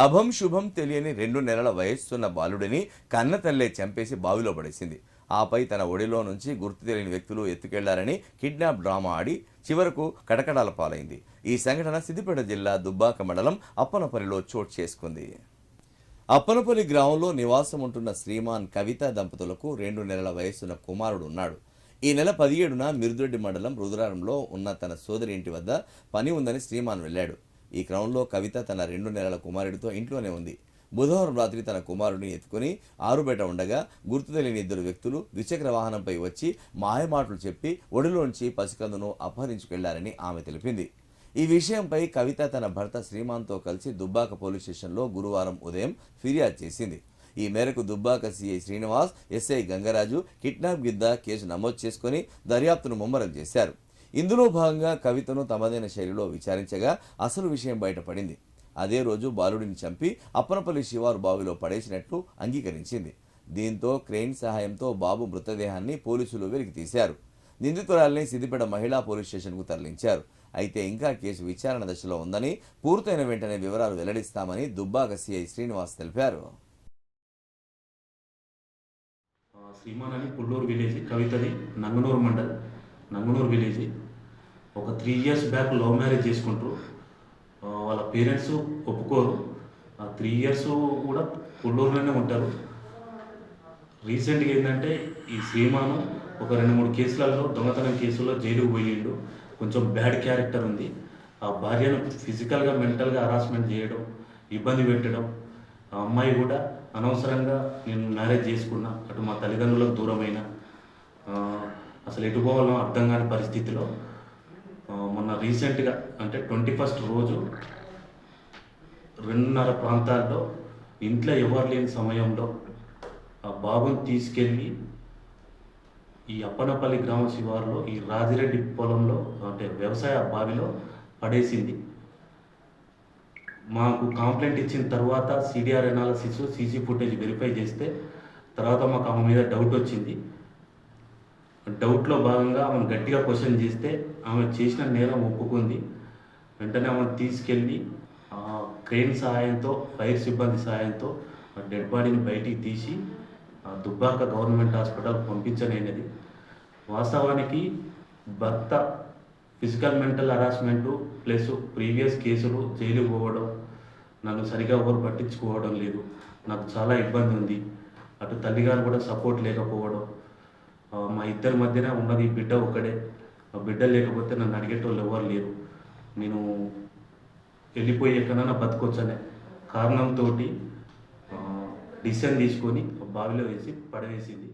అభం శుభం తెలియని 2 నెలల వయస్సున్న బాలుడిని కన్నతల్లే చంపేసి బావిలో పడేసింది. ఆపై తన ఒడిలో నుంచి గుర్తు తెలియని వ్యక్తులు ఎత్తుకెళ్లారని కిడ్నాప్ డ్రామా ఆడి చివరకు కటకటాల పాలైంది. ఈ సంఘటన సిద్దిపేట జిల్లా దుబ్బాక మండలం అప్పనపల్లిలో చోటు చేసుకుంది. అప్పనపల్లి గ్రామంలో నివాసం ఉంటున్న శ్రీమాన్ కవిత దంపతులకు 2 నెలల వయస్సున్న కుమారుడు ఉన్నాడు. ఈ నెల 17న మిరుదొడ్డి మండలం రుద్రారంలో ఉన్న తన సోదరి ఇంటి వద్ద పని ఉందని శ్రీమాన్ వెళ్ళాడు. ఈ క్రమంలో కవిత తన 2 నెలల కుమారుడితో ఇంట్లోనే ఉంది. బుధవారం రాత్రి తన కుమారుడిని ఎత్తుకుని ఆరుబయట ఉండగా గుర్తు తెలియని 2 వ్యక్తులు ద్విచక్ర వాహనంపై వచ్చి మాయమాటలు చెప్పి ఒడిలోంచి పసికందును అపహరించుకెళ్లారని ఆమె తెలిపింది. ఈ విషయంపై కవిత తన భర్త శ్రీమాన్తో కలిసి దుబ్బాక పోలీస్ స్టేషన్లో గురువారం ఉదయం ఫిర్యాదు చేసింది. ఈ మేరకు Dubbaka CI Srinivas, SI Gangaraju kidnap గిద్ద కేసు నమోదు చేసుకుని దర్యాప్తును ముమ్మరం చేశారు. ఇందులో భాగంగా కవితను తమదైన శైలిలో విచారించగా అసలు విషయం బయటపడింది. అదే రోజు బాలుడిని చంపి అప్పనపల్లి శివారు బావిలో పడేసినట్లు అంగీకరించింది. దీంతో క్రెయిన్ సహాయంతో బాబు మృతదేహాన్ని పోలీసులు వెలికి తీశారు. నిందితురాల్ని సిద్దిపేట మహిళా పోలీస్ స్టేషన్కు తరలించారు. అయితే ఇంకా కేసు విచారణ దశలో ఉందని, పూర్తయిన వెంటనే వివరాలు వెల్లడిస్తామని దుబ్బాక సిఐ శ్రీనివాస్ తెలిపారు. శ్రీమాన్ అని పుల్లూరు విలేజ్, కవితది నంగనూరు మండల్, నంగనూరు విలేజ్. ఒక 3 years బ్యాక్ లవ్ మ్యారేజ్ చేసుకుంటారు. వాళ్ళ పేరెంట్స్ ఒప్పుకోరు. 3 years కూడా పుల్లూరులోనే ఉంటారు. రీసెంట్గా ఏంటంటే ఈ శ్రీమాను ఒక 2-3 కేసులలో దొంగతనం కేసుల్లో జైలుకు పోయిండు. కొంచెం బ్యాడ్ క్యారెక్టర్ ఉంది. ఆ భార్యను ఫిజికల్గా మెంటల్గా హరాస్మెంట్ చేయడం, ఇబ్బంది పెట్టడం. ఆ అమ్మాయి కూడా అనవసరంగా నేను మ్యారేజ్ చేసుకున్నా, అటు మా తల్లిదండ్రులకు దూరమైన, అసలు ఎటు పోవాలో అర్థం కాని పరిస్థితిలో మొన్న రీసెంట్గా అంటే 21st రోజు 2:30 ప్రాంతాల్లో ఇంట్లో ఎవరు లేని సమయంలో ఆ బాబుని తీసుకెళ్ళి ఈ అప్పనపల్లి గ్రామ శివారులో ఈ రాజిరెడ్డి పొలంలో అంటే వ్యవసాయ బావిలో పడేసింది. మాకు కంప్లైంట్ ఇచ్చిన తర్వాత CDR analysis, CC footage verify చేస్తే తర్వాత మాకు ఆమె మీద డౌట్ వచ్చింది. డౌట్లో భాగంగా ఆమెను గట్టిగా క్వశ్చన్ చేస్తే ఆమె చేసిన నేరం ఒప్పుకుంది. వెంటనే ఆమెను తీసుకెళ్ళి క్రెయిన్ సహాయంతో, ఫైర్ సిబ్బంది సహాయంతో డెడ్ బాడీని బయటికి తీసి దుబ్బాక గవర్నమెంట్ హాస్పిటల్ పంపించలేనిది. వాస్తవానికి భర్త physical mental harassment plus previous కేసులు, జైలు పోవడం, నన్ను సరిగా ఎవరు పట్టించుకోవడం లేదు, నాకు చాలా ఇబ్బంది ఉంది. అటు తల్లిగారు కూడా సపోర్ట్ లేకపోవడం, మా ఇద్దరి మధ్యన ఉన్నది బిడ్డ ఒక్కడే. ఆ బిడ్డ లేకపోతే నన్ను అడిగేటోళ్ళు ఎవరు లేరు. నేను వెళ్ళిపోయి ఎక్కడైనా బతకొచ్చనే కారణంతో డిసిషన్ తీసుకొని బావిలో వేసి పడవేసింది.